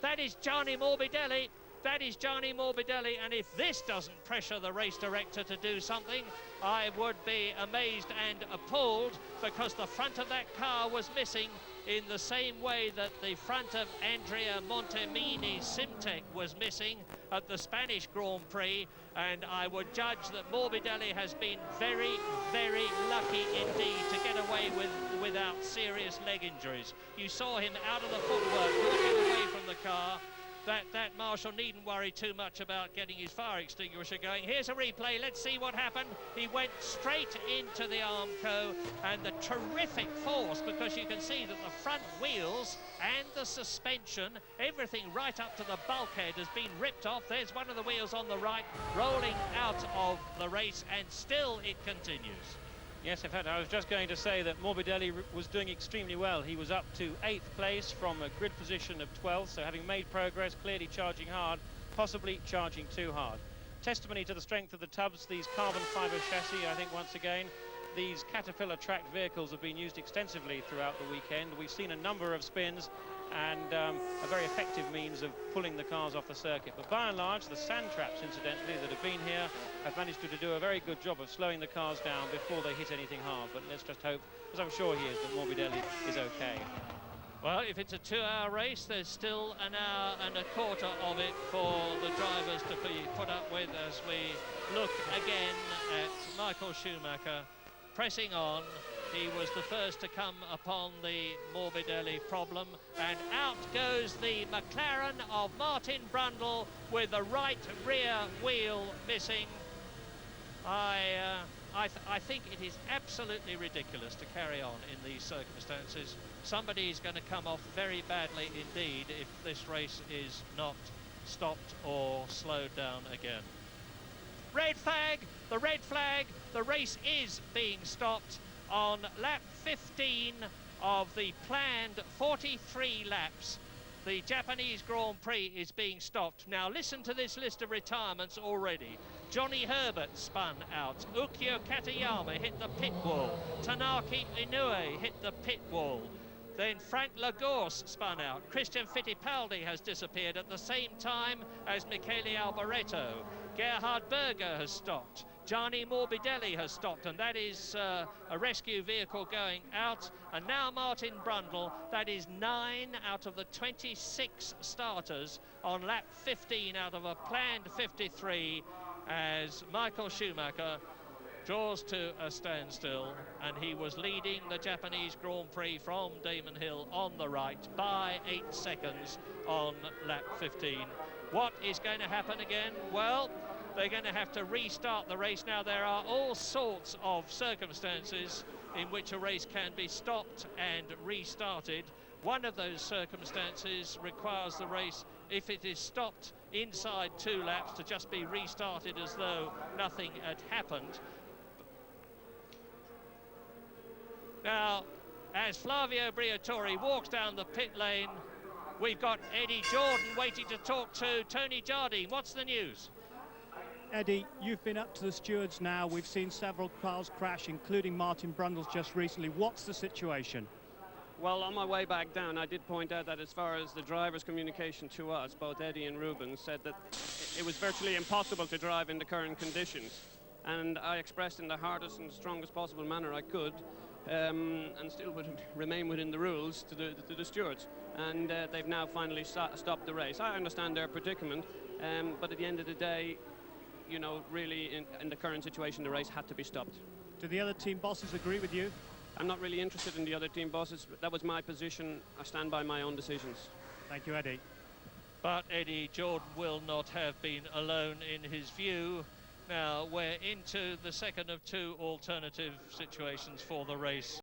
That is Gianni Morbidelli. That is Gianni Morbidelli, and if this doesn't pressure the race director to do something, I would be amazed and appalled, because the front of that car was missing in the same way that the front of Andrea Montemini's Simtek was missing at the Spanish Grand Prix, and I would judge that Morbidelli has been very, very lucky indeed to get away without serious leg injuries. You saw him out of the footwork, walking away from the car. That marshal needn't worry too much about getting his fire extinguisher going. Here's a replay. Let's see what happened. He went straight into the Armco, and the terrific force, because you can see that the front wheels and the suspension, everything right up to the bulkhead has been ripped off. There's one of the wheels on the right rolling out of the race, and still it continues. Yes, in fact, I was just going to say that Morbidelli was doing extremely well. He was up to 8th place from a grid position of 12th, so having made progress, clearly charging hard, possibly charging too hard. Testimony to the strength of the tubs, these carbon fibre chassis. I think once again, these Caterpillar tracked vehicles have been used extensively throughout the weekend. We've seen a number of spins and a very effective means of pulling the cars off the circuit. But by and large, the sand traps, incidentally, that have been here have managed to do a very good job of slowing the cars down before they hit anything hard. But let's just hope, as I'm sure he is, that Morbidelli is okay. Well, if it's a 2-hour race, there's still an hour and a quarter of it for the drivers to be put up with, as we look again at Michael Schumacher pressing on. He was the first to come upon the Morbidelli problem, and out goes the McLaren of Martin Brundle with the right rear wheel missing. I think it is absolutely ridiculous to carry on in these circumstances. Somebody is going to come off very badly indeed if this race is not stopped or slowed down again. Red flag, the red flag, the race is being stopped on lap 15 of the planned 43 laps. The Japanese Grand Prix is being stopped. Now listen to this list of retirements already. Johnny Herbert spun out. Ukyo Katayama hit the pit wall. Tanaki Inoue hit the pit wall. Then Frank Lagorce spun out. Christian Fittipaldi has disappeared at the same time as Michele Alboreto. Gerhard Berger has stopped. Gianni Morbidelli has stopped, and that is a rescue vehicle going out. And now Martin Brundle, that is 9 out of the 26 starters on lap 15 out of a planned 53, as Michael Schumacher draws to a standstill, and he was leading the Japanese Grand Prix from Damon Hill on the right by 8 seconds on lap 15. What is going to happen again? Well, they're going to have to restart the race. Now, there are all sorts of circumstances in which a race can be stopped and restarted. One of those circumstances requires the race, if it is stopped inside 2 laps, to just be restarted as though nothing had happened. Now, as Flavio Briatore walks down the pit lane, we've got Eddie Jordan waiting to talk to Tony Jardine. What's the news? Eddie, you've been up to the stewards now. We've seen several cars crash, including Martin Brundle's just recently. What's the situation? Well, on my way back down, I did point out that as far as the driver's communication to us, both Eddie and Ruben said that it was virtually impossible to drive in the current conditions. And I expressed in the hardest and strongest possible manner I could, and still would remain within the rules to the stewards. And they've now finally stopped the race. I understand their predicament, but at the end of the day, you know, really in the current situation, the race had to be stopped. Do the other team bosses agree with you? I'm not really interested in the other team bosses. That was my position. I stand by my own decisions. Thank you, Eddie. But Eddie Jordan will not have been alone in his view. Now we're into the second of 2 alternative situations for the race.